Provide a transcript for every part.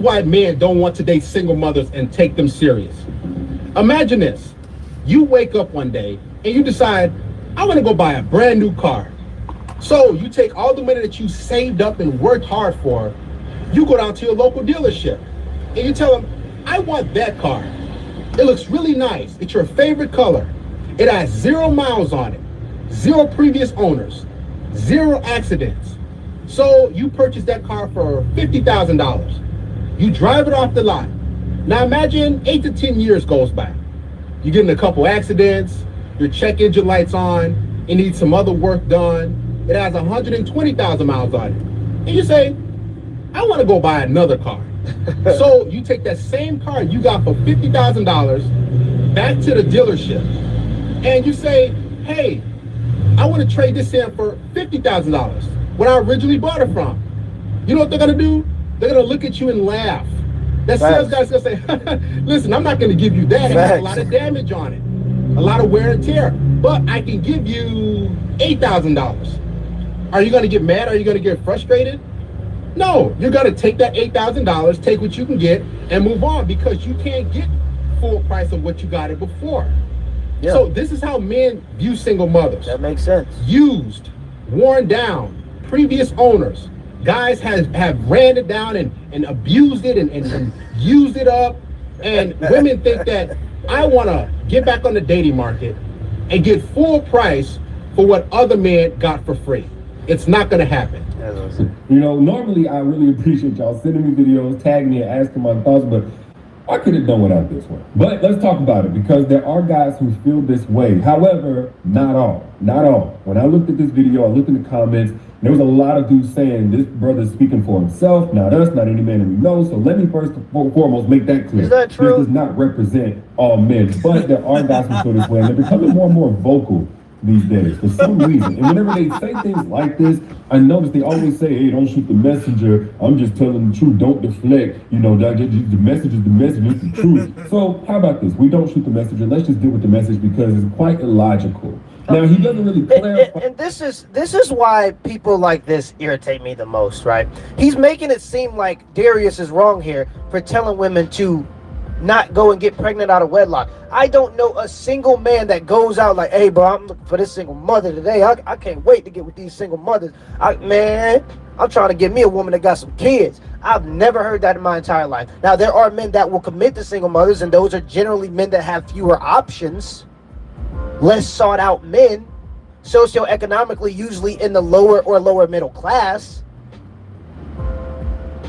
why men don't want to date single mothers and take them serious. Imagine this. You wake up one day and you decide, I want to go buy a brand new car. So you take all the money that you saved up and worked hard for, you go down to your local dealership and you tell them, I want that car. It looks really nice. It's your favorite color. It has 0 miles on it, 0 previous owners, 0 accidents. So you purchase that car for $50,000. You drive it off the lot. Now imagine 8 to 10 years goes by. You get in a couple accidents, your check engine light's on, it needs some other work done. It has 120,000 miles on it. And you say, I want to go buy another car. So you take that same car you got for $50,000 back to the dealership and you say, hey, I want to trade this in for $50,000 when I originally bought it from. You know what they're going to do? They're going to look at you and laugh. That sales guy's going to say, listen, I'm not going to give you that. It has a lot of damage on it, a lot of wear and tear, but I can give you $8,000. Are you going to get mad? Are you going to get frustrated? No, you're going to take that $8,000, take what you can get, and move on because you can't get full price of what you got it before. Yeah. So this is how men view single mothers. That makes sense. Used, worn down, previous owners. Guys have ran it down and abused it and used it up. And women think that I want to get back on the dating market and get full price for what other men got for free. It's not going to happen. You know, normally I really appreciate y'all sending me videos, tagging me, and asking my thoughts, but I could have done without this one. But let's talk about it because there are guys who feel this way. However, not all. Not all. When I looked at this video, I looked in the comments, there was a lot of dudes saying this brother's speaking for himself, not us, not any man that we know. So let me first and foremost make that clear. Is that true? This does not represent all men, but there are guys who feel this way, and they're becoming more and more vocal these days for some reason. And whenever they say things like this, I notice they always say, hey, don't shoot the messenger. I'm just telling the truth. Don't deflect. You know, the message is the message. It's the truth. So how about this? We don't shoot the messenger. Let's just deal with the message because it's quite illogical. Now, he doesn't really clarify. And this is why people like this irritate me the most, right? He's making it seem like Darius is wrong here for telling women to not go and get pregnant out of wedlock. I don't know a single man that goes out like, hey, bro, I'm looking for this single mother today. I can't wait to get with these single mothers. Man, I'm trying to get me a woman that got some kids. I've never heard that in my entire life. Now, there are men that will commit to single mothers, and those are generally men that have fewer options, less sought out men, socioeconomically usually in the lower or lower middle class.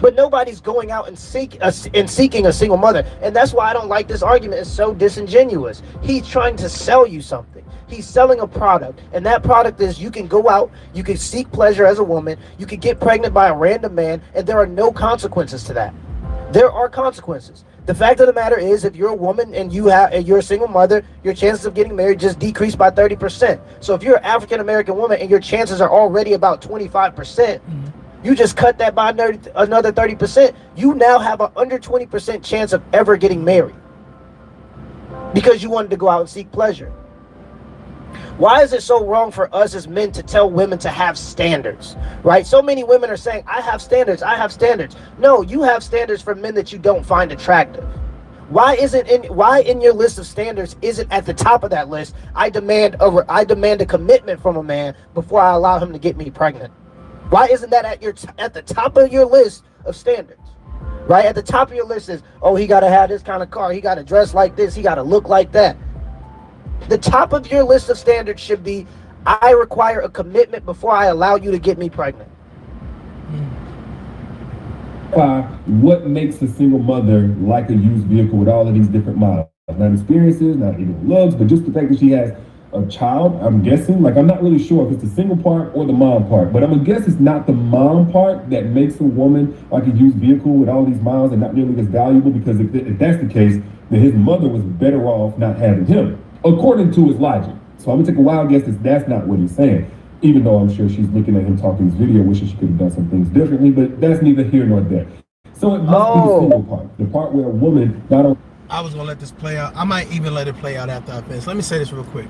But nobody's going out and seeking a single mother. And that's why I don't like this argument. It's so disingenuous. He's trying to sell you something. He's selling a product. And that product is you can go out, you can seek pleasure as a woman, you can get pregnant by a random man, and there are no consequences to that. There are consequences. The fact of the matter is, if you're a woman and you're a single mother, your chances of getting married just decrease by 30%. So if you're an African-American woman and your chances are already about 25%, you just cut that by another 30%. You now have an under 20% chance of ever getting married because you wanted to go out and seek pleasure. Why is it so wrong for us as men to tell women to have standards, right? So many women are saying, I have standards, I have standards. No, you have standards for men that you don't find attractive. Why in your list of standards isn't at the top of that list, I demand a commitment from a man before I allow him to get me pregnant? Why isn't that at the top of your list of standards? Right? At the top of your list is, oh, he got to have this kind of car. He got to dress like this. He got to look like that. The top of your list of standards should be, I require a commitment before I allow you to get me pregnant. What makes a single mother like a used vehicle with all of these different models? Not experiences, not even looks, but just the fact that she has a child, I'm guessing. Like, I'm not really sure if it's the single part or the mom part, but I'm gonna guess it's not the mom part that makes a woman like a used vehicle with all these miles and not nearly as valuable, because if that's the case, then his mother was better off not having him, according to his logic. So I'm gonna take a wild guess that that's not what he's saying, even though I'm sure she's looking at him talking this video, wishing she could have done some things differently, but that's neither here nor there. So it must be the single part, the part where a woman not only... I was gonna let this play out. I might even let it play out after I finish. Let me say this real quick.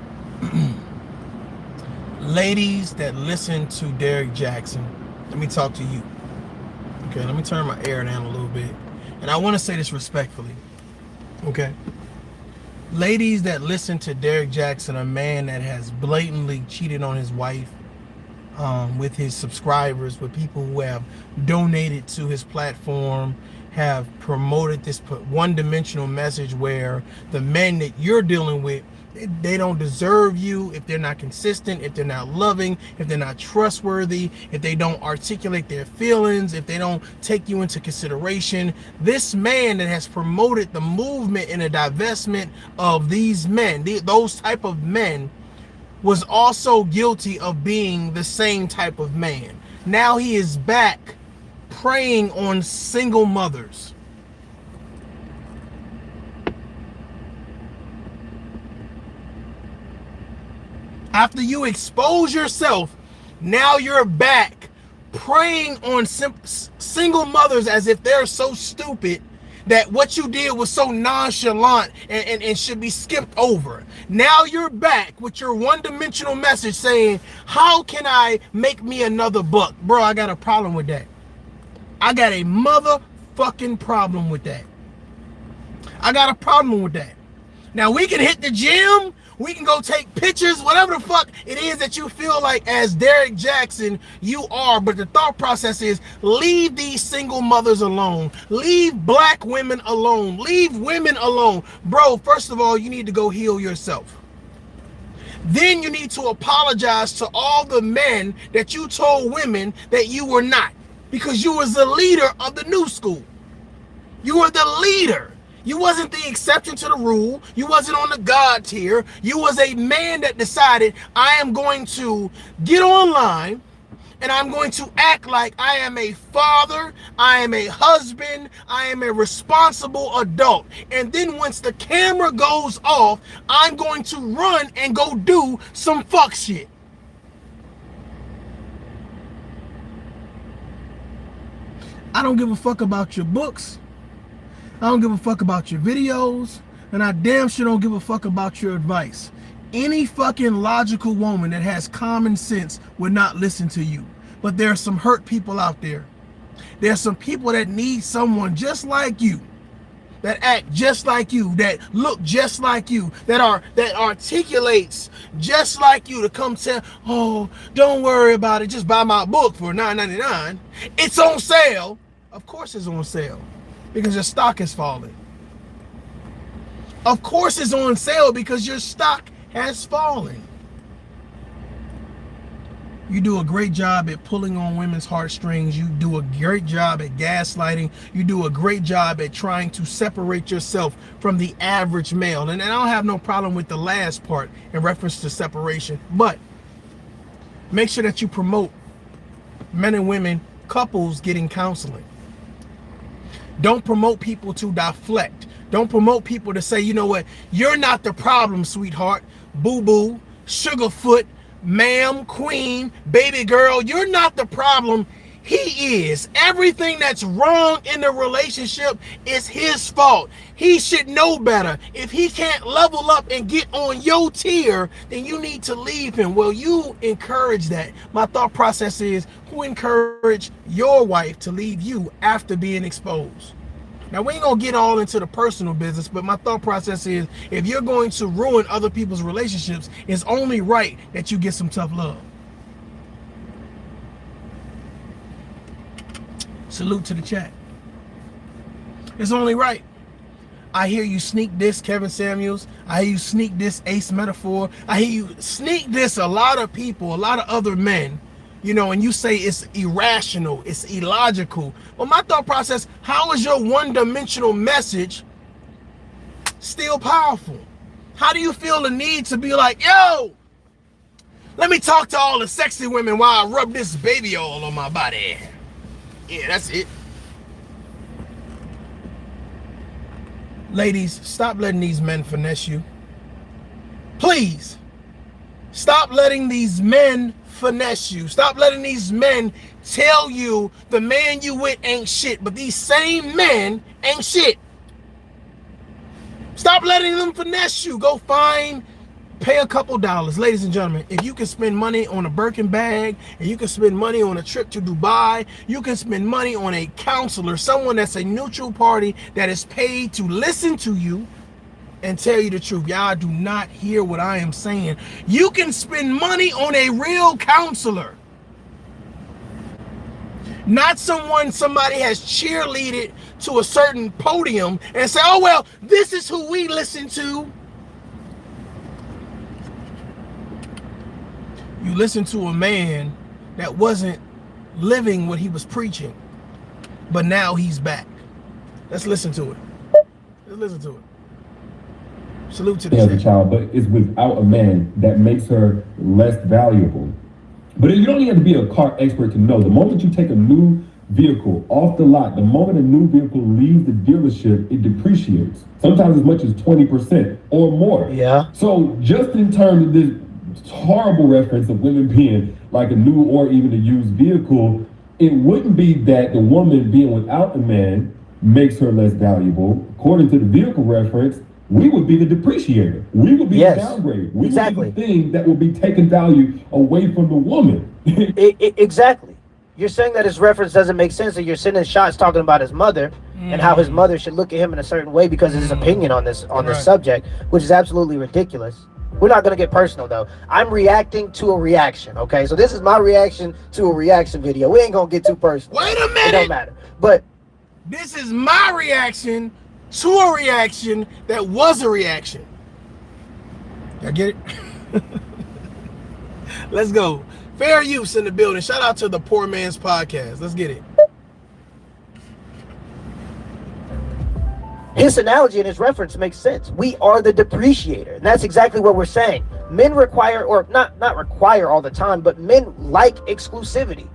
Ladies that listen to Derrick Jaxn, let me talk to you. Okay, let me turn my air down a little bit. and I want to say this respectfully, okay? Ladies that listen to Derrick Jaxn, a man that has blatantly cheated on his wife, with his subscribers, with people who have donated to his platform, have promoted this one-dimensional message where the men that you're dealing with, they don't deserve you if they're not consistent, if they're not loving, if they're not trustworthy, if they don't articulate their feelings, if they don't take you into consideration. This man that has promoted the movement and the divestment of these men, those type of men, was also guilty of being the same type of man. Now he is back preying on single mothers. After you expose yourself, now you're back preying on single mothers as if they're so stupid that what you did was so nonchalant and should be skipped over. Now you're back with your one-dimensional message saying, how can I make me another buck? Bro, I got a problem with that. I got a motherfucking problem with that. I got a problem with that. Now we can hit the gym, we can go take pictures, whatever the fuck it is that you feel like as Derrick Jaxn you are, but the thought process is leave these single mothers alone. Leave black women alone. Leave women alone. Bro, first of all, you need to go heal yourself. Then you need to apologize to all the men that you told women that you were not, because you was the leader of the new school. You were the leader. You wasn't the exception to the rule. You wasn't on the God tier. You was a man that decided, I am going to get online and I'm going to act like I am a father, I am a husband, I am a responsible adult. And then once the camera goes off, I'm going to run and go do some fuck shit. I don't give a fuck about your books. I don't give a fuck about your videos, and I damn sure don't give a fuck about your advice. Any fucking logical woman that has common sense would not listen to you. But there are some hurt people out there. There are some people that need someone just like you, that act just like you, that look just like you, that articulates just like you, to come tell, oh, don't worry about it, just buy my book for $9.99. It's on sale. Of course it's on sale. Because your stock is falling. Of course it's on sale because your stock has fallen. You do a great job at pulling on women's heartstrings. You do a great job at gaslighting. You do a great job at trying to separate yourself from the average male. And I don't have no problem with the last part in reference to separation. But make sure that you promote men and women, couples getting counseling. Don't promote people to deflect. Don't promote people to say, you know what, you're not the problem, sweetheart, boo-boo, sugarfoot, ma'am, queen, baby girl, you're not the problem. He is. Everything that's wrong in the relationship is his fault. He should know better. If he can't level up and get on your tier, then you need to leave him. Well, you encourage that. My thought process is, who encouraged your wife to leave you after being exposed? Now, we ain't gonna get all into the personal business, but my thought process is, if you're going to ruin other people's relationships, it's only right that you get some tough love. Salute to the chat. It's only right. I hear you sneak this, Kevin Samuels. I hear you sneak this, Ace Metaphor. I hear you sneak this, a lot of people, a lot of other men, you know, and you say it's irrational, it's illogical. But my thought process, how is your one-dimensional message still powerful? How do you feel the need to be like, yo, let me talk to all the sexy women while I rub this baby oil on my body? Yeah, that's it. Ladies, stop letting these men finesse you. Please, stop letting these men finesse you. Stop letting these men tell you the man you with ain't shit, but these same men ain't shit. Stop letting them finesse you. Go find pay a couple dollars, ladies and gentlemen. If you can spend money on a Birkin bag, and you can spend money on a trip to Dubai, you can spend money on a counselor, someone that's a neutral party that is paid to listen to you and tell you the truth. Y'all do not hear what I am saying. You can spend money on a real counselor, not somebody has cheerleaded to a certain podium and say, oh, well, this is who we listen to. You listen to a man that wasn't living what he was preaching, but now he's back. Let's listen to it. Let's listen to it. Salute to the as a child, but it's without a man that makes her less valuable. But you don't even have to be a car expert to know, the moment you take a new vehicle off the lot, the moment a new vehicle leaves the dealership, it depreciates, sometimes as much as 20% or more. Yeah. So just in terms of this horrible reference of women being like a new or even a used vehicle, it wouldn't be that the woman being without a man makes her less valuable. According to the vehicle reference, we would be the depreciator. We would be the downgrade. We would be the thing that would be taking value away from the woman. Exactly. You're saying that his reference doesn't make sense, and you're sending shots talking about his mother and how his mother should look at him in a certain way because of his opinion on this subject, which is absolutely ridiculous. We're not going to get personal, though. I'm reacting to a reaction, okay? So this is my reaction to a reaction video. We ain't going to get too personal. Wait a minute. It don't matter. But this is my reaction to a reaction that was a reaction. Y'all get it? Let's go. Fair use in the building. Shout out to the Poor Man's Podcast. Let's get it. His analogy and his reference makes sense. We are the depreciator. And that's exactly what we're saying. Men require, or not require all the time, but men like exclusivity.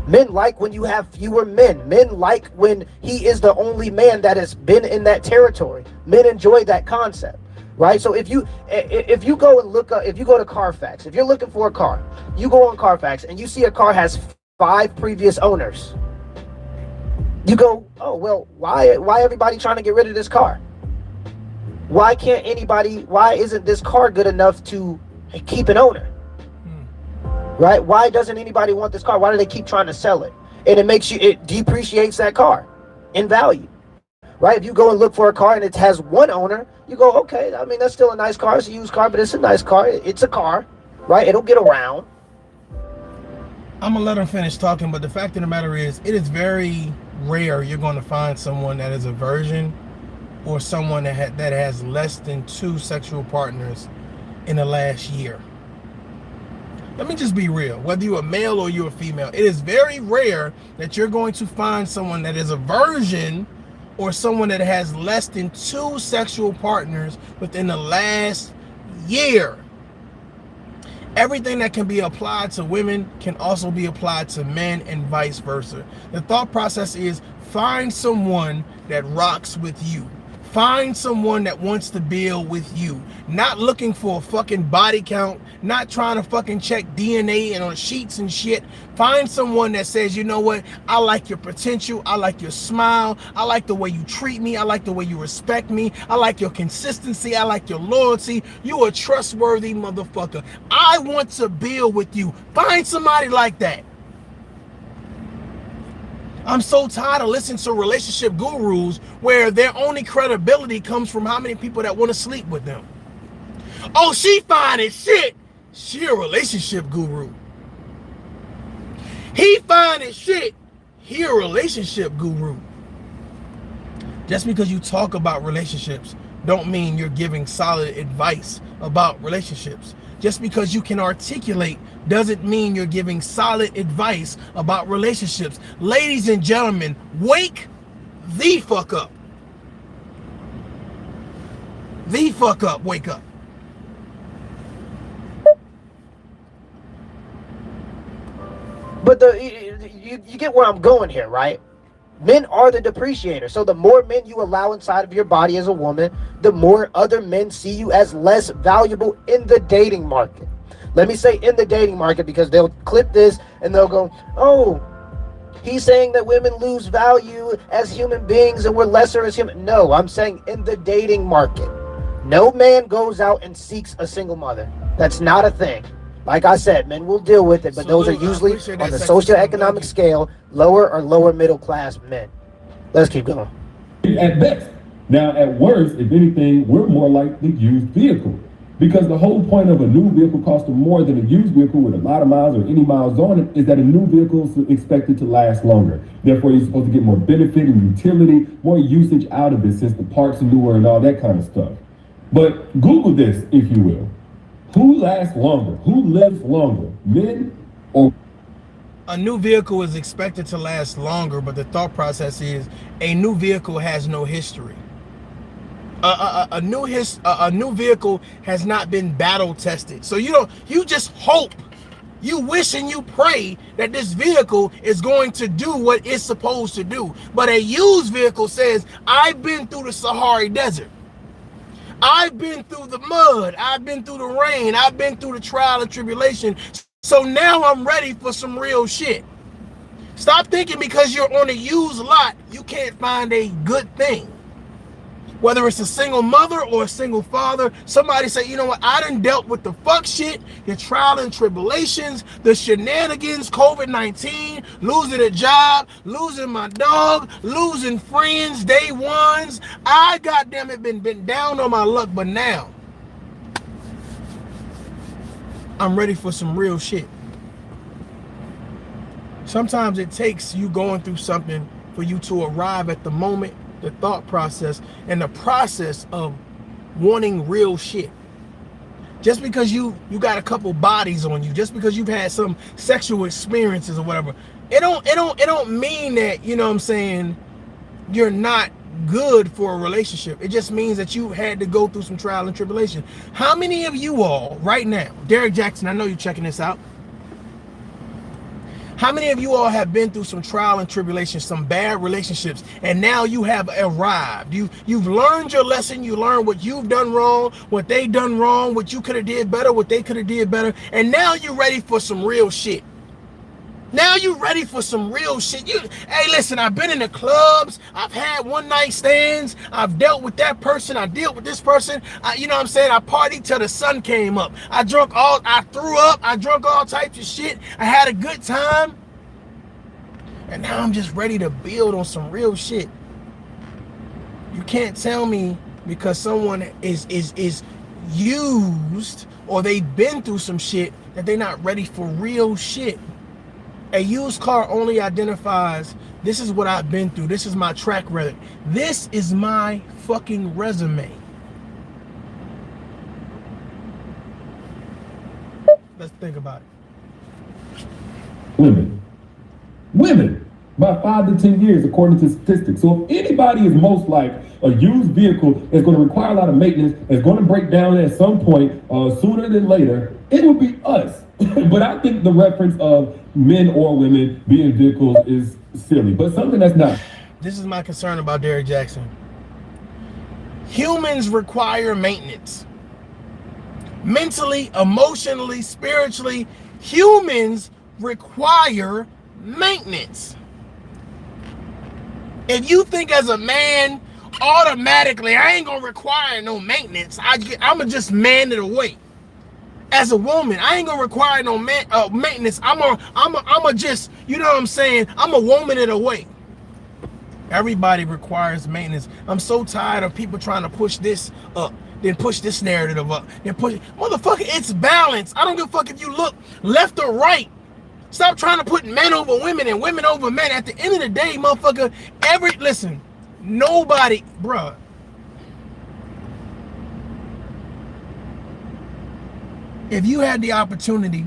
Men like when you have fewer men. Men like when he is the only man that has been in that territory. Men enjoy that concept, right? So if you go and look up, if you go to Carfax, if you're looking for a car, you go on Carfax and you see a car has 5 previous owners. You go, oh, well, why everybody trying to get rid of this car? Why isn't this car good enough to keep an owner? Right? Why doesn't anybody want this car? Why do they keep trying to sell it? And it depreciates that car in value. Right? If you go and look for a car and it has 1 owner, you go, okay, I mean, that's still a nice car. It's a used car, but it's a nice car. It's a car, right? It'll get around. I'm gonna let him finish talking, but the fact of the matter is, it is very rare you're going to find someone that is a virgin or someone that has less than 2 sexual partners in the last year. Let me just be real. Whether you're a male or you're a female, it is very rare that you're going to find someone that is a virgin or someone that has less than 2 sexual partners within the last year. Everything that can be applied to women can also be applied to men and vice versa. The thought process is find someone that rocks with you. Find someone that wants to build with you. Not looking for a fucking body count. Not trying to fucking check DNA and on sheets and shit. Find someone that says, you know what? I like your potential. I like your smile. I like the way you treat me. I like the way you respect me. I like your consistency. I like your loyalty. You a trustworthy motherfucker. I want to build with you. Find somebody like that. I'm so tired of listening to relationship gurus where their only credibility comes from how many people that want to sleep with them. Oh, she fine as shit. She a relationship guru. He fine as shit. He a relationship guru. Just because you talk about relationships don't mean you're giving solid advice about relationships. Just because you can articulate doesn't mean you're giving solid advice about relationships. Ladies and gentlemen, wake the fuck up. The fuck up, wake up. But you get where I'm going here, right? Men are the depreciator. So the more men you allow inside of your body as a woman, the more other men see you as less valuable in the dating market. Let me say in the dating market because they'll clip this and they'll go, oh, he's saying that women lose value as human beings and we're lesser as human. No, I'm saying in the dating market. No man goes out and seeks a single mother. That's not a thing. Like I said, men will deal with it, but those are Salute. I usually appreciate on that the sexism. Thank socioeconomic you. scale, lower or lower middle class men. Let's keep going. At best. Now, at worst, if anything, we're more like the used vehicle. Because the whole point of a new vehicle costing more than a used vehicle with a lot of miles or any miles on it is that a new vehicle is expected to last longer. Therefore, you're supposed to get more benefit and utility, more usage out of it since the parts are newer and all that kind of stuff. But Google this, if you will. Who lasts longer? Who lives longer? Men or A new vehicle is expected to last longer, but the thought process is a new vehicle has no history. A new vehicle has not been battle tested. So you just hope, you wish and you pray that this vehicle is going to do what it's supposed to do. But a used vehicle says, I've been through the Sahara Desert. I've been through the mud. I've been through the rain. I've been through the trial and tribulation. So now I'm ready for some real shit. Stop thinking because you're on a used lot, you can't find a good thing. Whether it's a single mother or a single father, somebody say, you know what, I done dealt with the fuck shit, the trial and tribulations, the shenanigans, COVID-19, losing a job, losing my dog, losing friends, day ones. I goddamn it been down on my luck, but now I'm ready for some real shit. Sometimes it takes you going through something for you to arrive at the moment, the thought process, and the process of wanting real shit. Just because you got a couple bodies on you, just because you've had some sexual experiences or whatever, it don't mean that, you know what I'm saying, you're not good for a relationship. It just means that you had to go through some trial and tribulation. How many of you all right now, Derrick Jaxn, I know you're checking this out. How many of you all have been through some trial and tribulation, some bad relationships, and now you have arrived? You've learned your lesson. You learned what you've done wrong, what they done wrong, what you could have did better, what they could have did better, and now you're ready for some real shit. Now you ready for some real shit. Hey, listen, I've been in the clubs. I've had one night stands. I've dealt with that person. I dealt with this person. You know what I'm saying? I partied till the sun came up. I threw up. I drunk all types of shit. I had a good time. And now I'm just ready to build on some real shit. You can't tell me because someone is used or they've been through some shit that they're not ready for real shit. A used car only identifies, this is what I've been through. This is my track record. This is my fucking resume. Let's think about it. Women, by 5 to 10 years, according to statistics. So if anybody is most like a used vehicle that's going to require a lot of maintenance, that's going to break down at some point sooner than later, it would be us. But I think the reference of men or women being vehicles is silly, but something that's not. This is my concern about Derrick Jaxn. Humans require maintenance. Mentally, emotionally, spiritually, humans require maintenance. If you think as a man, automatically, I ain't gonna require no maintenance, I'ma just man it away. As a woman, I ain't gonna require no maintenance. I'ma just, you know what I'm saying? I'm a woman it away. Everybody requires maintenance. I'm so tired of people trying to push this up, then push this narrative up, then push. Motherfucker, it's balance. I don't give a fuck if you look left or right. Stop trying to put men over women and women over men. At the end of the day, motherfucker, listen, nobody, bruh. If you had the opportunity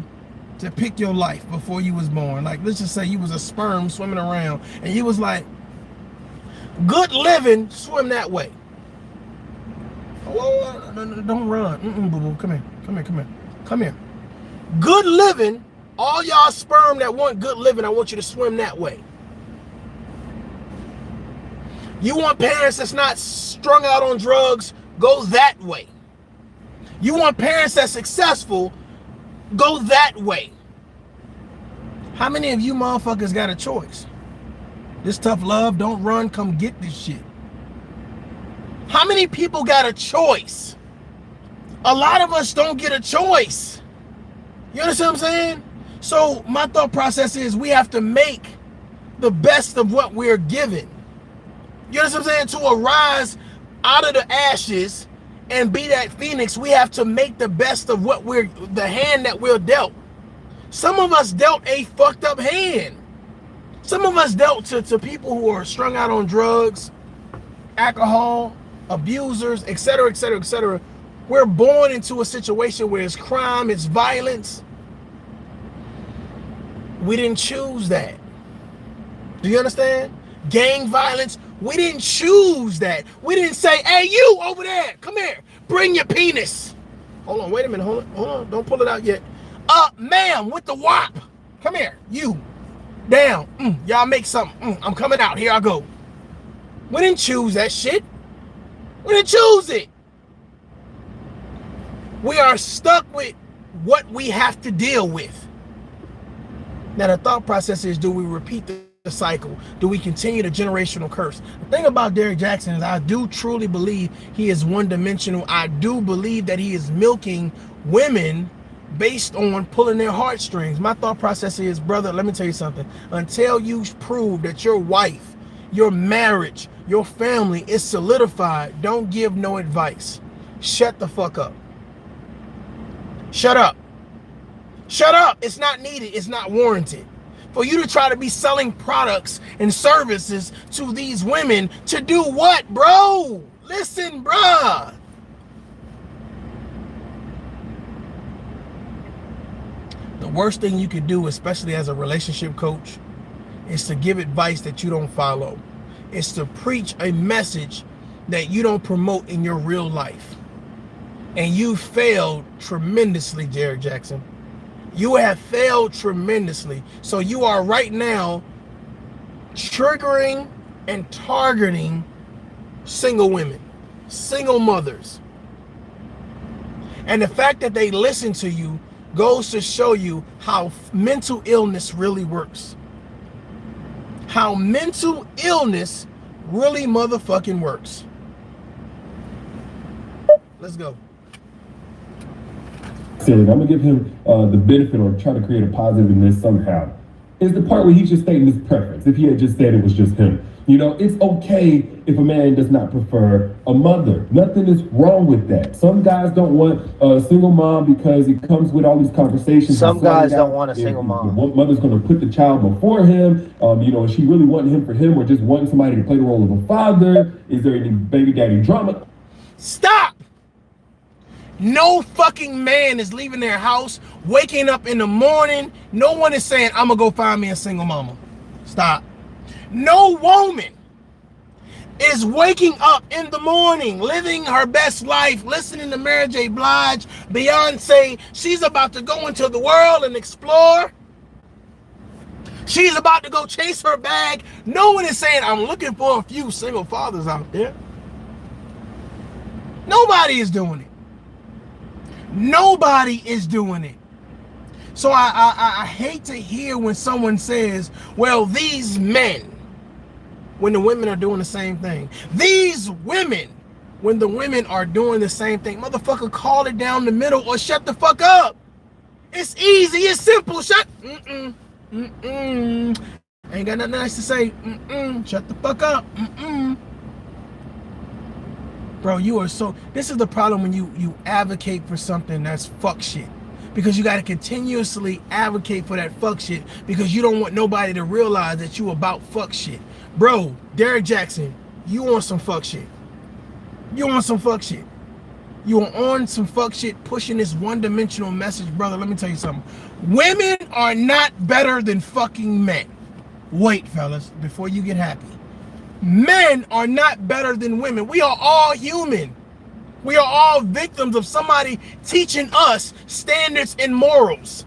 to pick your life before you was born, like let's just say you was a sperm swimming around and you was like, good living, swim that way. Oh, no, don't run. Boo-boo. Come here. Good living, all y'all sperm that want good living, I want you to swim that way. You want parents that's not strung out on drugs, go that way. You want parents that's successful, go that way. How many of you motherfuckers got a choice? This tough love, don't run, come get this shit. How many people got a choice? A lot of us don't get a choice. You understand what I'm saying? So my thought process is we have to make the best of what we're given. You understand what I'm saying? To arise out of the ashes and be that phoenix, we have to make the best of what the hand that we're dealt. Some of us dealt a fucked up hand. Some of us dealt to people who are strung out on drugs, alcohol, abusers, etc., etc., etc. We're born into a situation where it's crime, it's violence. We didn't choose that. Do you understand? Gang violence, we didn't choose that. We didn't say, hey, you over there, come here, bring your penis. Hold on, wait a minute, hold on, don't pull it out yet. Ma'am, with the wop, come here, you, down, y'all make something, I'm coming out, here I go. We didn't choose that shit. We didn't choose it. We are stuck with what we have to deal with. Now the thought process is, do we repeat the cycle? Do we continue the generational curse? The thing about Derrick Jaxn is I do truly believe he is one-dimensional. I do believe that he is milking women based on pulling their heartstrings. My thought process is, brother, let me tell you something. Until you prove that your wife, your marriage, your family is solidified, don't give no advice. Shut the fuck up. Shut up. Shut up. It's not needed. It's not warranted. For you to try to be selling products and services to these women to do what, bro? Listen, bruh. The worst thing you could do, especially as a relationship coach, is to give advice that you don't follow. It's to preach a message that you don't promote in your real life. And you failed tremendously, Derrick Jaxn. You have failed tremendously. So you are right now triggering and targeting single women, single mothers. And the fact that they listen to you goes to show you how mental illness really works. How mental illness really motherfucking works. Let's go. I'm gonna give him the benefit or try to create a positive in this somehow. Is the part where he's just stating his preference. If he had just said it was just him, you know, it's okay if a man does not prefer a mother. Nothing is wrong with that. Some guys don't want a single mom because it comes with all these conversations. Some guys don't want a single mom. The mother's gonna put the child before him. You know, is she really wanting him for him or just wanting somebody to play the role of a father? Is there any baby daddy drama? Stop! No fucking man is leaving their house, waking up in the morning. No one is saying, I'm gonna go find me a single mama. Stop. No woman is waking up in the morning, living her best life, listening to Mary J. Blige, Beyonce. She's about to go into the world and explore. She's about to go chase her bag. No one is saying, I'm looking for a few single fathers out there. Nobody is doing it. Nobody is doing it. So I hate to hear when someone says, well, these men, when the women are doing the same thing. These women, when the women are doing the same thing. Motherfucker, call it down the middle or shut the fuck up. It's easy, it's simple. Shut, ain't got nothing nice to say. Shut the fuck up. Bro, you are so, this is the problem when you advocate for something that's fuck shit. Because you got to continuously advocate for that fuck shit because you don't want nobody to realize that you about fuck shit. Bro, Derrick Jaxn, you want some fuck shit. You want some fuck shit. You are on some fuck shit pushing this one-dimensional message, brother. Let me tell you something. Women are not better than fucking men. Wait, fellas, before you get happy. Men are not better than women. We are all human. We are all victims of somebody teaching us standards and morals.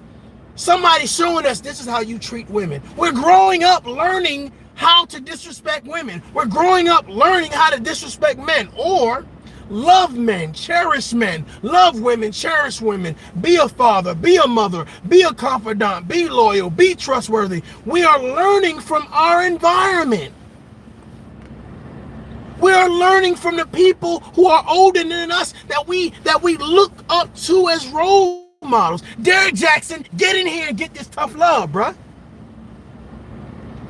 Somebody showing us this is how you treat women. We're growing up learning how to disrespect women. We're growing up learning how to disrespect men or love men, cherish men, love women, cherish women, be a father, be a mother, be a confidant, be loyal, be trustworthy. We are learning from our environment. We're learning from the people who are older than us that we look up to as role models. Derrick Jaxn, get in here and get this tough love, bruh.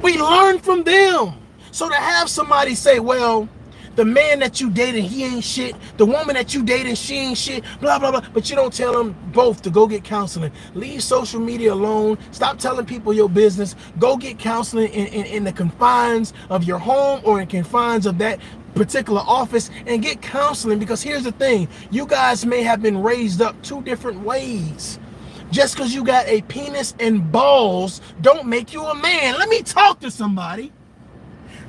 We learn from them. So to have somebody say, well, the man that you dating, he ain't shit. The woman that you dating, she ain't shit. Blah, blah, blah. But you don't tell them both to go get counseling. Leave social media alone. Stop telling people your business. Go get counseling in the confines of your home or in confines of that particular office and get counseling. Because here's the thing. You guys may have been raised up two different ways. Just because you got a penis and balls don't make you a man. Let me talk to somebody.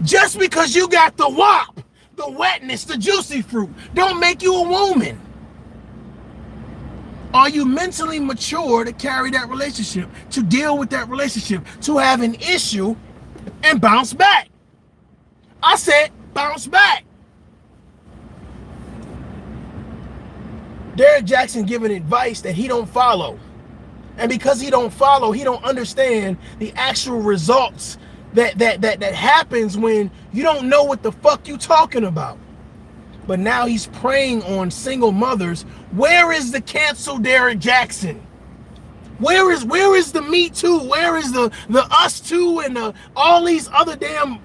Just because you got the wop, the wetness, the juicy fruit, don't make you a woman. Are you mentally mature to carry that relationship, to deal with that relationship, to have an issue and bounce back? I said bounce back. Derrick Jaxn giving advice that he don't follow. And because he don't follow, he don't understand the actual results that happens when you don't know what the fuck you talking about. But now he's preying on single mothers. Where is the cancel Derrick Jaxn? Where is the Me Too? Where is the Us Too and all these other damn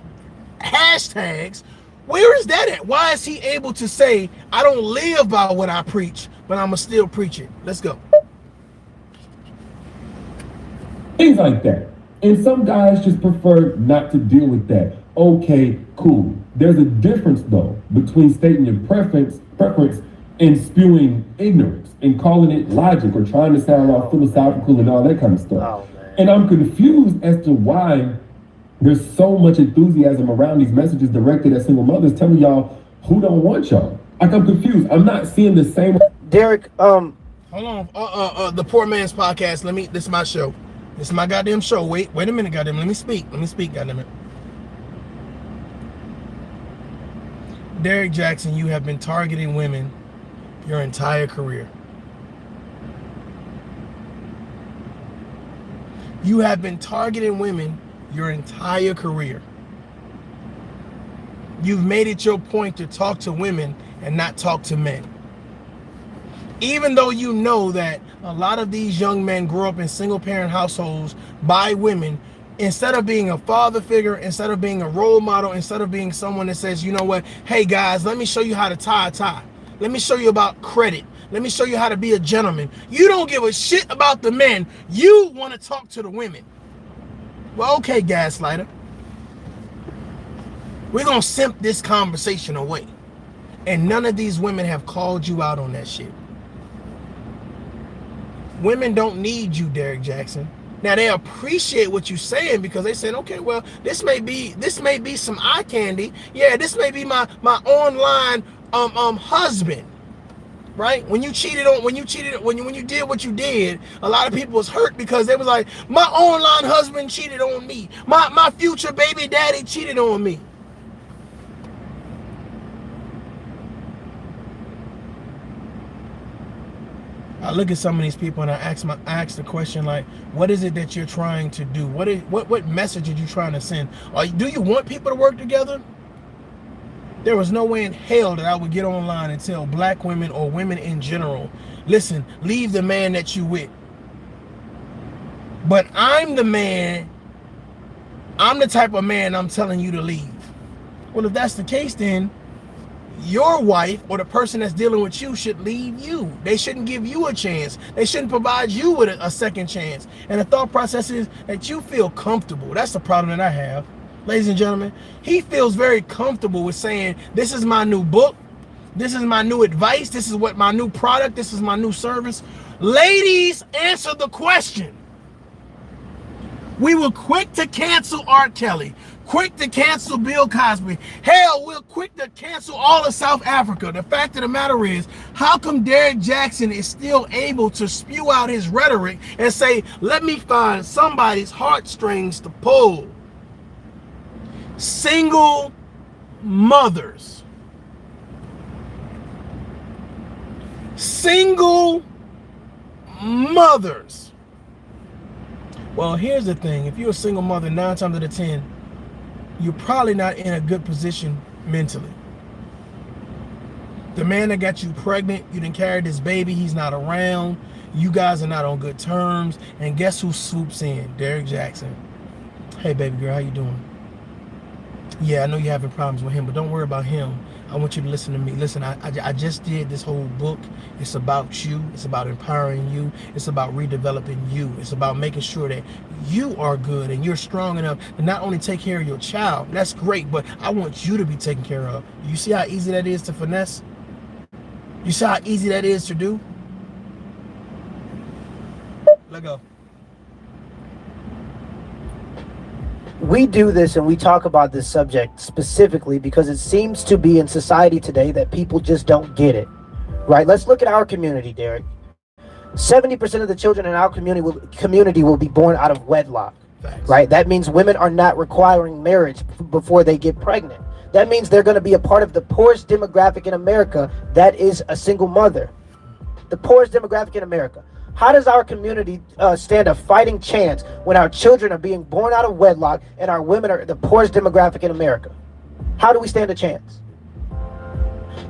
hashtags? Where is that at? Why is he able to say, I don't live by what I preach, but I'ma still preach it? Let's go. Things like that. And some guys just prefer not to deal with that. Okay, cool. There's a difference though between stating your preference and spewing ignorance and calling it logic or trying to sound all philosophical and all that kind of stuff. And I'm confused as to why there's so much enthusiasm around these messages directed at single mothers telling y'all who don't want y'all. Like, I'm confused. I'm not seeing the same. Derrick, hold on. The Poor Man's Podcast. This is my show. This is my goddamn show. Wait a minute, goddamn. Let me speak, goddamn it. Derrick Jaxn, you have been targeting women your entire career. You have been targeting women your entire career. You've made it your point to talk to women and not talk to men. Even though you know that a lot of these young men grow up in single parent households by women, instead of being a father figure, instead of being a role model, instead of being someone that says, you know what, hey guys, let me show you how to tie a tie. Let me show you about credit. Let me show you how to be a gentleman. You don't give a shit about the men. You want to talk to the women. Well, okay, gaslighter. We're going to simp this conversation away. And none of these women have called you out on that shit. Women don't need you, Derrick Jaxn. Now they appreciate what you're saying because they said, okay, well, this may be some eye candy. Yeah, this may be my online husband. Right? When you did what you did, a lot of people was hurt because they was like, my online husband cheated on me. My future baby daddy cheated on me. I look at some of these people and I ask the question like, what is it that you're trying to do? What message are you trying to send? Do you want people to work together? There was no way in hell that I would get online and tell black women or women in general, listen, leave the man that you with. But I'm the man, I'm the type of man I'm telling you to leave. Well, if that's the case, then your wife or the person that's dealing with you should leave you. They shouldn't give you a chance. They shouldn't provide you with a second chance. And the thought process is that you feel comfortable. That's the problem that I have. Ladies and gentlemen, he feels very comfortable with saying, this is my new book. This is my new advice. This is what my new product. This is my new service. Ladies, answer the question. We were quick to cancel R. Kelly. Quick to cancel Bill Cosby. Hell, we're quick to cancel all of South Africa. The fact of the matter is, how come Derrick Jaxn is still able to spew out his rhetoric and say, let me find somebody's heartstrings to pull? Single mothers. Single mothers. Well, here's the thing. If you're a single mother, 9 times out of 10, you're probably not in a good position mentally. The man that got you pregnant, you didn't carry this baby, he's not around. You guys are not on good terms. And guess who swoops in? Derrick Jaxn. Hey, baby girl, how you doing? Yeah, I know you're having problems with him, but don't worry about him. I want you to listen to me. Listen, I just did this whole book. It's about you. It's about empowering you. It's about redeveloping you. It's about making sure that you are good and you're strong enough to not only take care of your child. That's great, but I want you to be taken care of. You see how easy that is to finesse? You see how easy that is to do? Let go. We do this and we talk about this subject specifically because it seems to be in society today that people just don't get it, right? Let's look at our community, Derrick. 70% of the children in our community will be born out of wedlock, Thanks. right? That means women are not requiring marriage before they get pregnant. That means they're going to be a part of the poorest demographic in America that is a single mother. The poorest demographic in America. How does our community stand a fighting chance when our children are being born out of wedlock and our women are the poorest demographic in America? How do we stand a chance?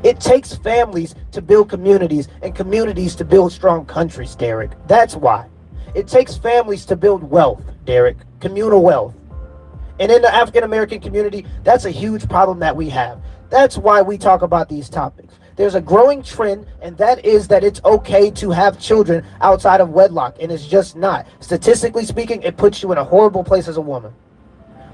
It takes families to build communities and communities to build strong countries, Derrick. That's why. It takes families to build wealth, Derrick, communal wealth. And in the African-American community, that's a huge problem that we have. That's why we talk about these topics. There's a growing trend, and that is that it's okay to have children outside of wedlock, and it's just not. Statistically speaking, it puts you in a horrible place as a woman.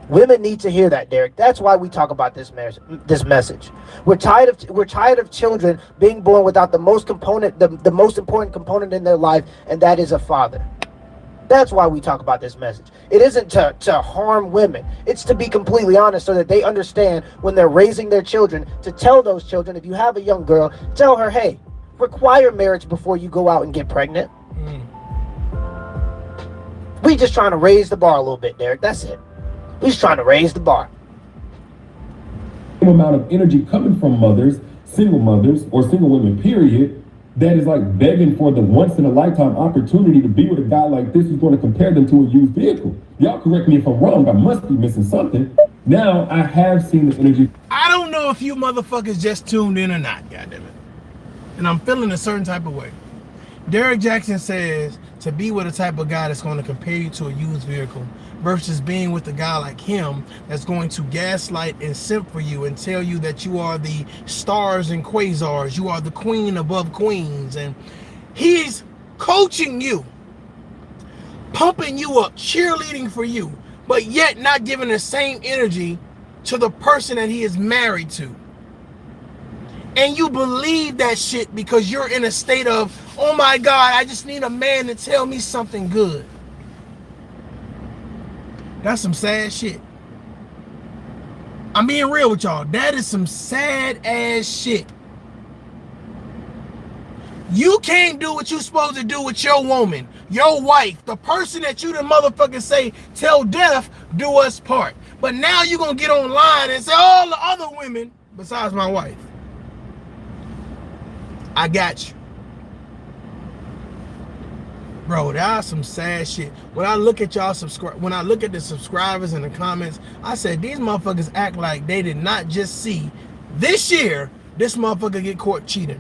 Women need to hear that, Derrick. That's why we talk about this message. We're tired of children being born without the most important component in their life, and that is a father. That's why we talk about this message. It isn't to harm women. It's to be completely honest so that they understand when they're raising their children, to tell those children, if you have a young girl, tell her, hey, require marriage before you go out and get pregnant. We just trying to raise the bar a little bit, Derrick. That's it. We just trying to raise the bar. Amount of energy coming from mothers, single mothers, or single women, period, that is like begging for the once in a lifetime opportunity to be with a guy like this who's going to compare them to a used vehicle. Y'all correct me if I'm wrong, I must be missing something. Now I have seen the energy. I don't know if you motherfuckers just tuned in or not, goddammit. And I'm feeling a certain type of way. Derrick Jaxn says to be with a type of guy that's going to compare you to a used vehicle versus being with a guy like him that's going to gaslight and simp for you and tell you that you are the stars and quasars, you are the queen above queens, and he's coaching you, pumping you up, cheerleading for you, but yet not giving the same energy to the person that he is married to. And you believe that shit because you're in a state of, oh my God, I just need a man to tell me something good. That's some sad shit. I'm being real with y'all. That is some sad ass shit. You can't do what you're supposed to do with your woman, your wife, the person that you the motherfucker say, till death do us part. But now you're going to get online and say, all the other women besides my wife. I got you. Bro, that's some sad shit. When I look at y'all when I look at the subscribers in the comments, I said these motherfuckers act like they did not just see this year this motherfucker get caught cheating.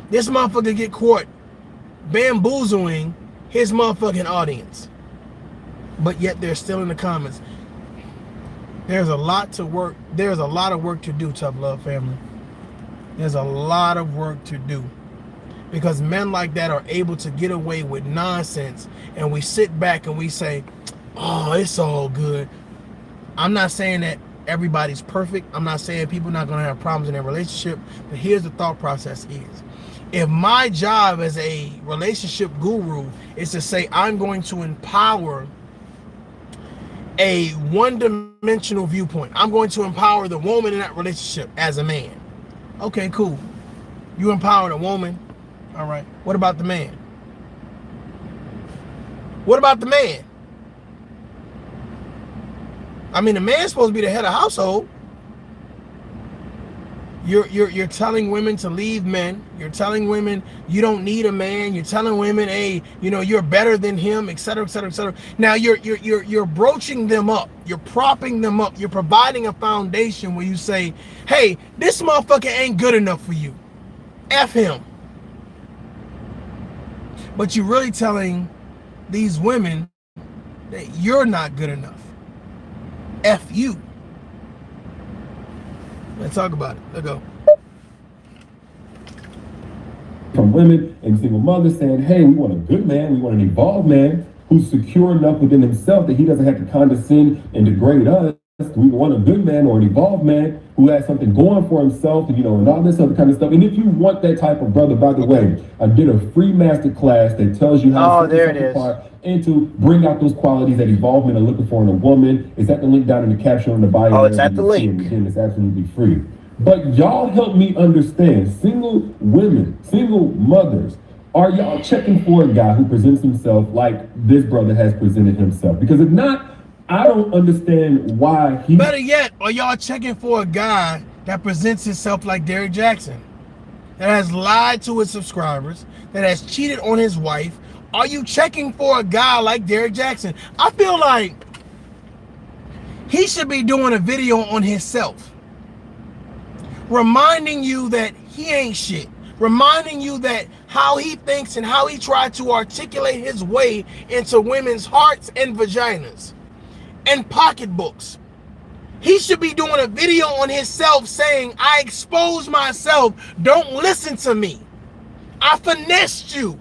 This motherfucker get caught bamboozling his motherfucking audience. But yet they're still in the comments. There's a lot to work. There's a lot of work to do, ToughLove family. There's a lot of work to do. Because men like that are able to get away with nonsense, and we sit back and we say, oh, it's all good. I'm not saying that everybody's perfect. I'm not saying people are not going to have problems in their relationship, but here's the thought process is, if my job as a relationship guru is to say I'm going to empower a one-dimensional viewpoint, I'm going to empower the woman in that relationship as a man. Okay, cool. You empowered a woman. All right. What about the man? What about the man? I mean, the man's supposed to be the head of household. You're telling women to leave men. You're telling women you don't need a man. You're telling women, hey, you know, you're better than him, etc., etc., etc. Now you're broaching them up. You're propping them up. You're providing a foundation where you say, hey, this motherfucker ain't good enough for you. F him. But you're really telling these women that you're not good enough. F you. Let's talk about it. Let's go. From women and single mothers saying, hey, we want a good man, we want an evolved man who's secure enough within himself that he doesn't have to condescend and degrade us. We want a good man or an evolved man who has something going for himself, and and all this other kind of stuff. And if you want that type of brother, by the way, I did a free master class that tells you how to set yourself apart and to bring out those qualities that evolvement are looking for in a woman. It's at the link down in the caption on the bio. Oh, it's at the link. Again, it's absolutely free. But y'all help me understand, single women, single mothers, are y'all checking for a guy who presents himself like this brother has presented himself? Because if not, I don't understand why he... Better yet, are y'all checking for a guy that presents himself like Derrick Jaxn, that has lied to his subscribers, that has cheated on his wife? Are you checking for a guy like Derrick Jaxn? I feel like he should be doing a video on himself, reminding you that he ain't shit, reminding you that how he thinks and how he tried to articulate his way into women's hearts and vaginas and pocketbooks. He should be doing a video on himself saying, I exposed myself, don't listen to me. I finessed you,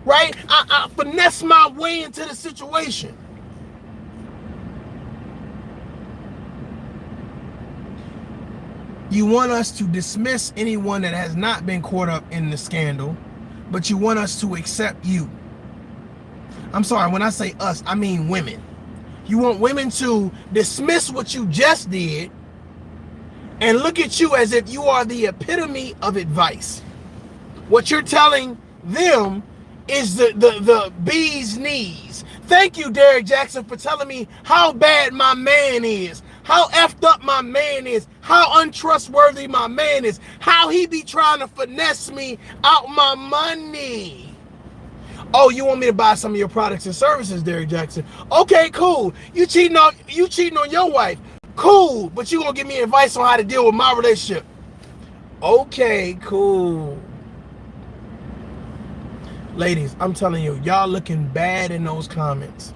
right? I finessed my way into the situation. You want us to dismiss anyone that has not been caught up in the scandal, but you want us to accept you. I'm sorry, when I say us, I mean women. You want women to dismiss what you just did and look at you as if you are the epitome of advice. What you're telling them is the bee's knees. Thank you, Derrick Jaxn, for telling me how bad my man is, how effed up my man is, how untrustworthy my man is, how he be trying to finesse me out my money. Oh, you want me to buy some of your products and services, Derrick Jaxn? Okay, cool. You cheating on your wife. Cool, but you gonna give me advice on how to deal with my relationship. Okay, cool. Ladies, I'm telling you, y'all looking bad in those comments.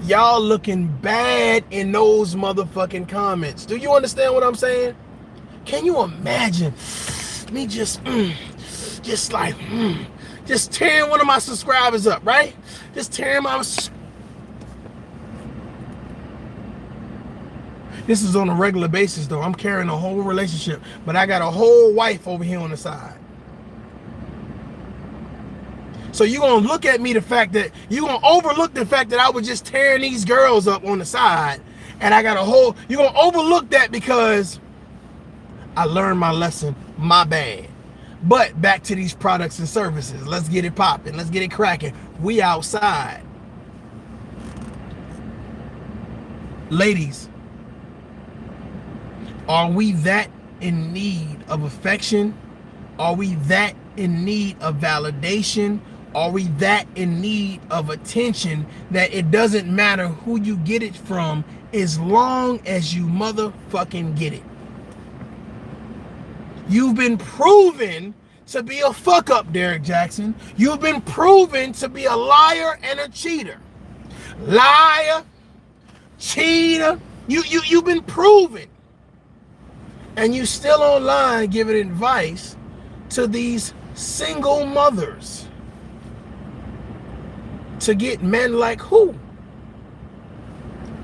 Y'all looking bad in those motherfucking comments. Do you understand what I'm saying? Can you imagine me just tearing one of my subscribers up, right? Just tearing my... This is on a regular basis, though. I'm carrying a whole relationship, but I got a whole wife over here on the side. So you're going to look at me, you're going to overlook the fact that I was just tearing these girls up on the side, and I got a whole... You're going to overlook that because I learned my lesson. My bad. But back to these products and services. Let's get it popping. Let's get it cracking. We outside. Ladies, are we that in need of affection? Are we that in need of validation? Are we that in need of attention that it doesn't matter who you get it from as long as you motherfucking get it? You've been proven to be a fuck up, Derrick Jaxn. You've been proven to be a liar and a cheater. Liar, cheater. You've been proven. And you still online giving advice to these single mothers to get men like who?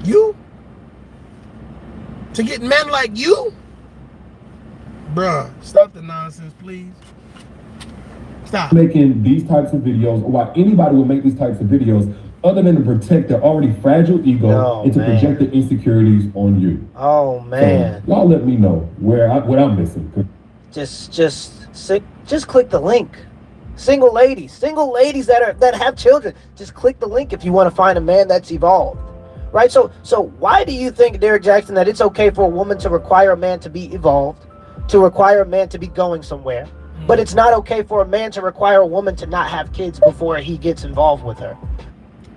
You? To get men like you? Bruh, stop the nonsense, please. Stop. Making these types of videos, or why anybody would make these types of videos, other than to protect their already fragile ego and to project their insecurities on you. Oh man! So, y'all let me know what I'm missing. Just click the link. Single ladies that have children, just click the link if you want to find a man that's evolved. Right? So why do you think, Derrick Jaxn, that it's okay for a woman to require a man to be evolved, to require a man to be going somewhere, but it's not okay for a man to require a woman to not have kids before he gets involved with her?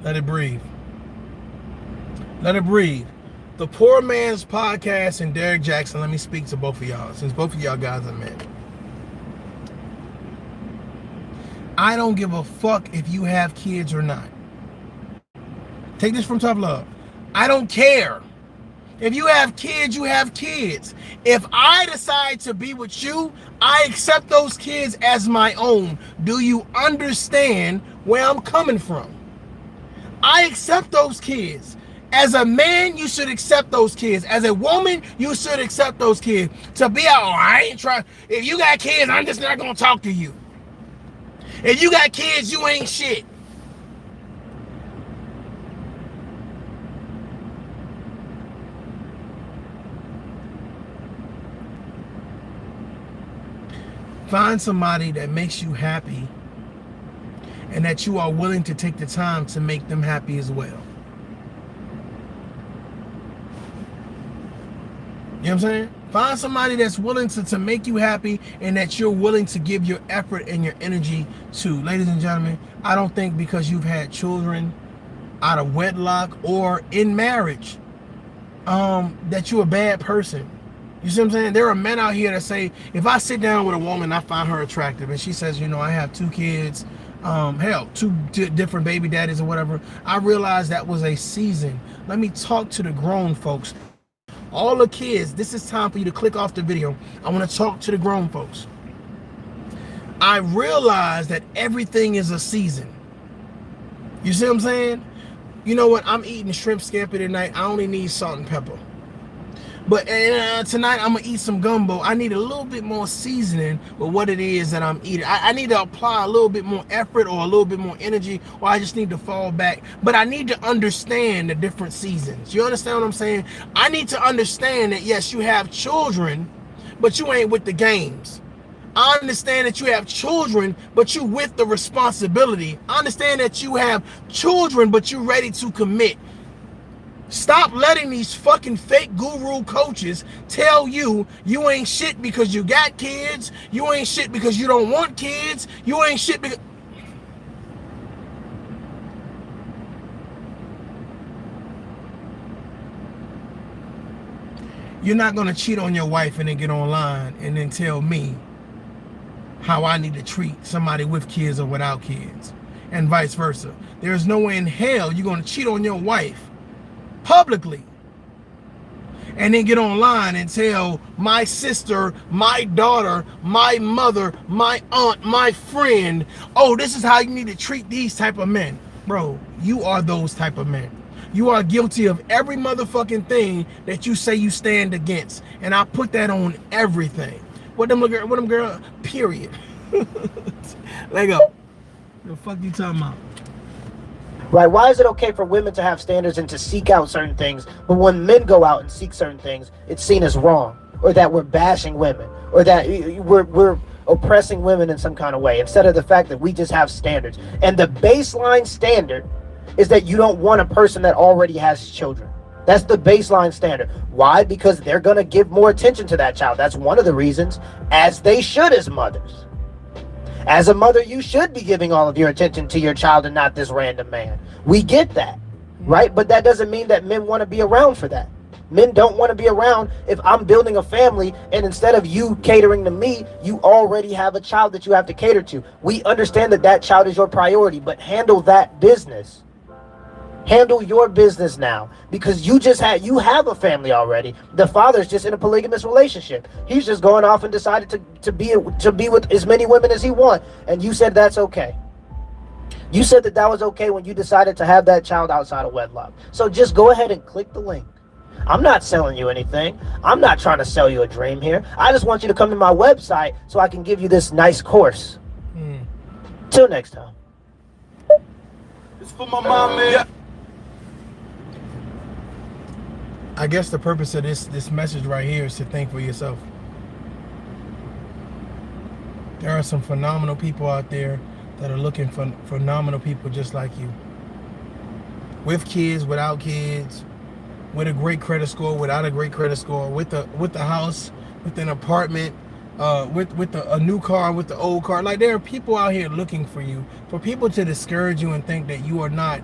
Let it breathe. Let it breathe. The Poor Man's Podcast and Derrick Jaxn, let me speak to both of y'all, since both of y'all guys are men. I don't give a fuck if you have kids or not. Take this from ToughLove. I don't care. If you have kids, you have kids. If I decide to be with you, I accept those kids as my own. Do you understand where I'm coming from? I accept those kids. As a man, you should accept those kids. As a woman, you should accept those kids. To be out, oh, I ain't trying. If you got kids, I'm just not going to talk to you. If you got kids, you ain't shit. Find somebody that makes you happy and that you are willing to take the time to make them happy as well. You know what I'm saying? Find somebody that's willing to make you happy and that you're willing to give your effort and your energy to. Ladies and gentlemen, I don't think because you've had children out of wedlock or in marriage that you're a bad person. You see what I'm saying? There are men out here that say, if I sit down with a woman, I find her attractive, and she says, you know, I have 2 kids, hell, 2 different baby daddies or whatever, I realized that was a season. Let me talk to the grown folks. All the kids, this is time for you to click off the video. I want to talk to the grown folks. I realized that everything is a season. You see what I'm saying? You know what? I'm eating shrimp scampi tonight. I only need salt and pepper. But tonight I'm going to eat some gumbo. I need a little bit more seasoning with what it is that I'm eating. I need to apply a little bit more effort or a little bit more energy, or I just need to fall back. But I need to understand the different seasons. You understand what I'm saying? I need to understand that, yes, you have children, but you ain't with the games. I understand that you have children, but you with the responsibility. I understand that you have children, but you ready to commit. Stop letting these fucking fake guru coaches tell you you ain't shit because you got kids. You ain't shit because you don't want kids. You ain't shit because... You're not going to cheat on your wife and then get online and then tell me how I need to treat somebody with kids or without kids, and vice versa. There's no way in hell you're going to cheat on your wife publicly and then get online and tell my sister, my daughter, my mother, my aunt, my friend, oh, this is how you need to treat these type of men. Bro, you are those type of men. You are guilty of every motherfucking thing that you say you stand against, and I put that on everything. What them girl, period. Let go. The fuck you talking about? Right? Why is it okay for women to have standards and to seek out certain things, but when men go out and seek certain things, it's seen as wrong, or that we're bashing women, or that we're oppressing women in some kind of way, instead of the fact that we just have standards. And the baseline standard is that you don't want a person that already has children. That's the baseline standard. Why? Because they're going to give more attention to that child. That's one of the reasons, as they should as mothers. As a mother, you should be giving all of your attention to your child and not this random man. We get that, right? But that doesn't mean that men want to be around for that. Men don't want to be around if I'm building a family and instead of you catering to me, you already have a child that you have to cater to. We understand that that child is your priority, but handle that business. Handle your business now, because you have a family already. The father's just in a polygamous relationship. He's just going off and decided to be with as many women as he wants. And you said that's okay. You said that was okay when you decided to have that child outside of wedlock. So just go ahead and click the link. I'm not selling you anything. I'm not trying to sell you a dream here. I just want you to come to my website so I can give you this nice course. Till next time. It's for my mom, man. Yeah. I guess the purpose of this message right here is to think for yourself. There are some phenomenal people out there that are looking for phenomenal people just like you. With kids, without kids, with a great credit score, without a great credit score, with a house, with an apartment, with a new car, with the old car. Like, there are people out here looking for you. For people to discourage you and think that you are not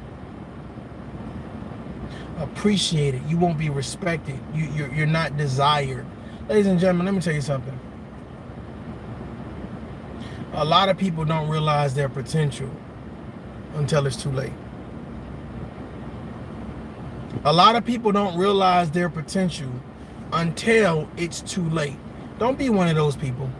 appreciated, you won't be respected, you're not desired. Ladies and gentlemen, let me tell you something. A lot of people don't realize their potential until it's too late. A lot of people don't realize their potential until it's too late. Don't be one of those people.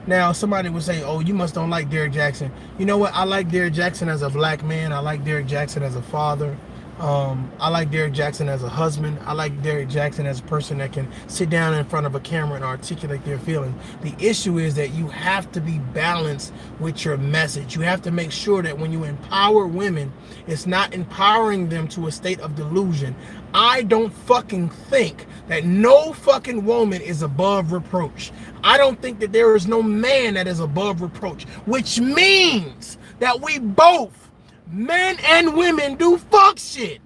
Now, somebody would say, oh, you must don't like Derrick Jaxn. You know what? I like Derrick Jaxn as a black man. I like Derrick Jaxn as a father. I like Derrick Jaxn as a husband. I like Derrick Jaxn as a person that can sit down in front of a camera and articulate their feelings. The issue is that you have to be balanced with your message. You have to make sure that when you empower women, it's not empowering them to a state of delusion. I don't fucking think that no fucking woman is above reproach. I don't think that there is no man that is above reproach, which means that we both, men and women, do fuck shit.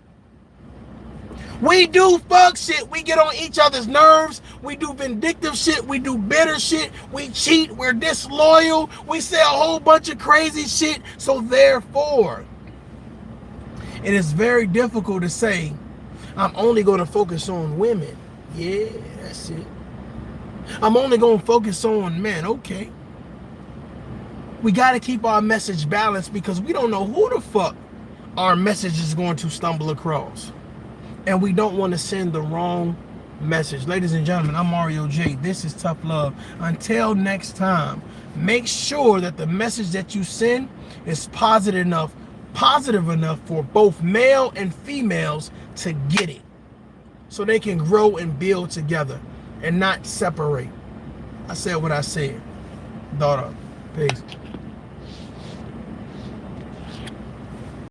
We do fuck shit. We get on each other's nerves. We do vindictive shit. We do bitter shit. We cheat. We're disloyal. We say a whole bunch of crazy shit. So therefore, it is very difficult to say, I'm only going to focus on women. Yeah, that's it. I'm only going to focus on men. Okay. We got to keep our message balanced because we don't know who the fuck our message is going to stumble across. And we don't want to send the wrong message. Ladies and gentlemen, I'm Mario J. This is Tough Love. Until next time, make sure that the message that you send is positive enough for both male and females to get it. So they can grow and build together and not separate. I said what I said. Daughter. Peace.